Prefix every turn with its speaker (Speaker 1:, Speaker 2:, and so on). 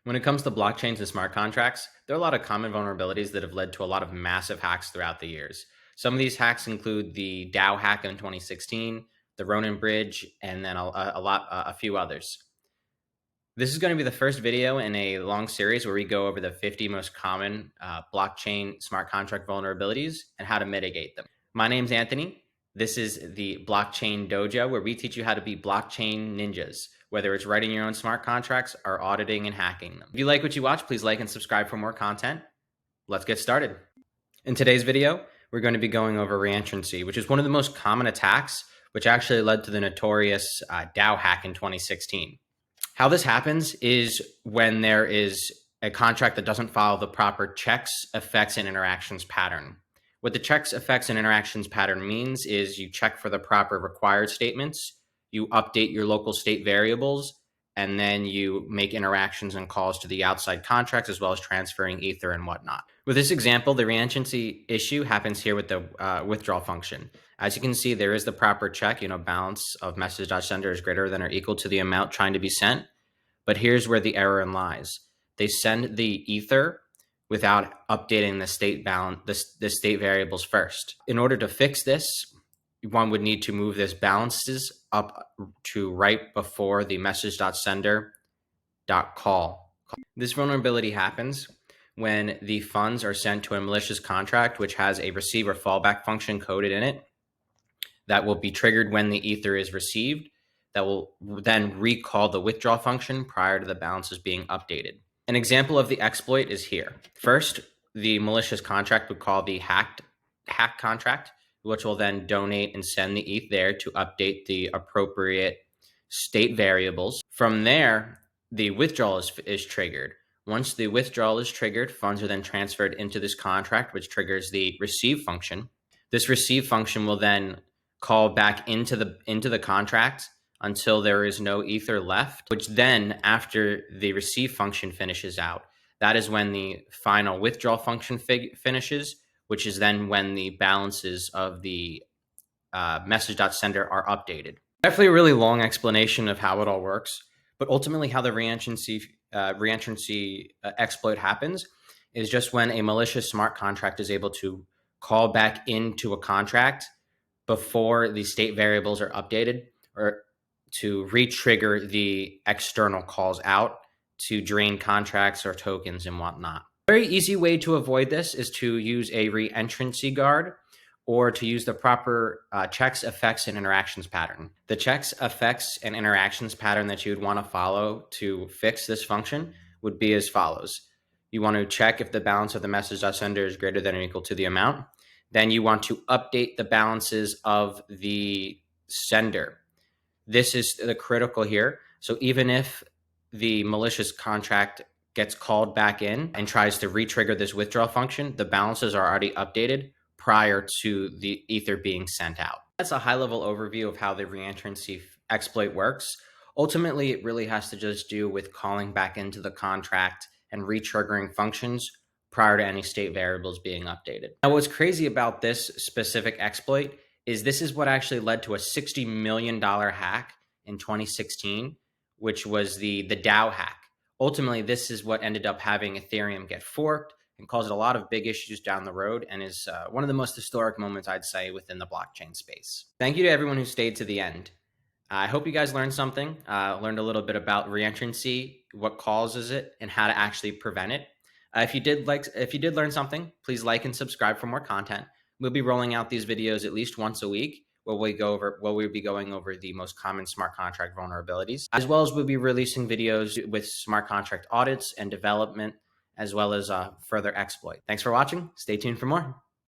Speaker 1: When it comes to blockchains and smart contracts, there are a lot of common vulnerabilities that have led to a lot of massive hacks throughout the years. Some of these hacks include the DAO hack in 2016, the Ronin bridge, and then a few others. This is going to be the first video in a long series where we go over the 50 most common blockchain smart contract vulnerabilities and how to mitigate them. My name's Anthony. This is the Blockchain Dojo, where we teach you how to be blockchain ninjas, whether it's writing your own smart contracts or auditing and hacking them. If you like what you watch, please like and subscribe for more content. Let's get started. In today's video, we're going to be going over reentrancy, which is one of the most common attacks, which actually led to the notorious DAO hack in 2016. How this happens is when there is a contract that doesn't follow the proper checks, effects, and interactions pattern. What the checks, effects, and interactions pattern means is you check for the proper required statements, you update your local state variables, and then you make interactions and calls to the outside contracts, as well as transferring ether and whatnot. With this example, the reentrancy issue happens here with the withdrawal function. As you can see, there is the proper check, balance of message.sender is greater than or equal to the amount trying to be sent. But here's where the error lies. They send the ether without updating the state the state variables first. In order to fix this, one would need to move this balances up to right before the message.sender.call. This vulnerability happens when the funds are sent to a malicious contract, which has a receive or fallback function coded in it that will be triggered when the ether is received, that will then recall the withdrawal function prior to the balances being updated. An example of the exploit is here. First, the malicious contract would call the hack contract, which will then donate and send the ETH there to update the appropriate state variables. From there, the withdrawal is triggered. Once the withdrawal is triggered, funds are then transferred into this contract, which triggers the receive function. This receive function will then call back into the contract until there is no ether left, which then, after the receive function finishes out, that is when the final withdrawal function finishes, which is then when the balances of the message.sender are updated. Definitely a really long explanation of how it all works, but ultimately how the reentrancy exploit happens is just when a malicious smart contract is able to call back into a contract before the state variables are updated, or to re-trigger the external calls out to drain contracts or tokens and whatnot. A very easy way to avoid this is to use a reentrancy guard or to use the proper checks, effects, and interactions pattern. The checks, effects, and interactions pattern that you would want to follow to fix this function would be as follows. You want to check if the balance of the message.sender is greater than or equal to the amount. Then you want to update the balances of the sender. This is the critical here. So even if the malicious contract gets called back in and tries to re-trigger this withdrawal function, the balances are already updated prior to the ether being sent out. That's a high-level overview of how the reentrancy exploit works. Ultimately, it really has to just do with calling back into the contract and re-triggering functions prior to any state variables being updated. Now, what's crazy about this specific exploit is this is what actually led to a $60 million hack in 2016, which was the DAO hack. Ultimately, this is what ended up having Ethereum get forked and caused a lot of big issues down the road, and is one of the most historic moments, I'd say, within the blockchain space. Thank you to everyone who stayed to the end. I hope you guys learned something, learned a little bit about reentrancy, what causes it, and how to actually prevent it. If you did learn something, please like and subscribe for more content. We'll be rolling out these videos at least once a week, where we'll be going over the most common smart contract vulnerabilities, as well as we'll be releasing videos with smart contract audits and development, as well as further exploit. Thanks for watching. Stay tuned for more.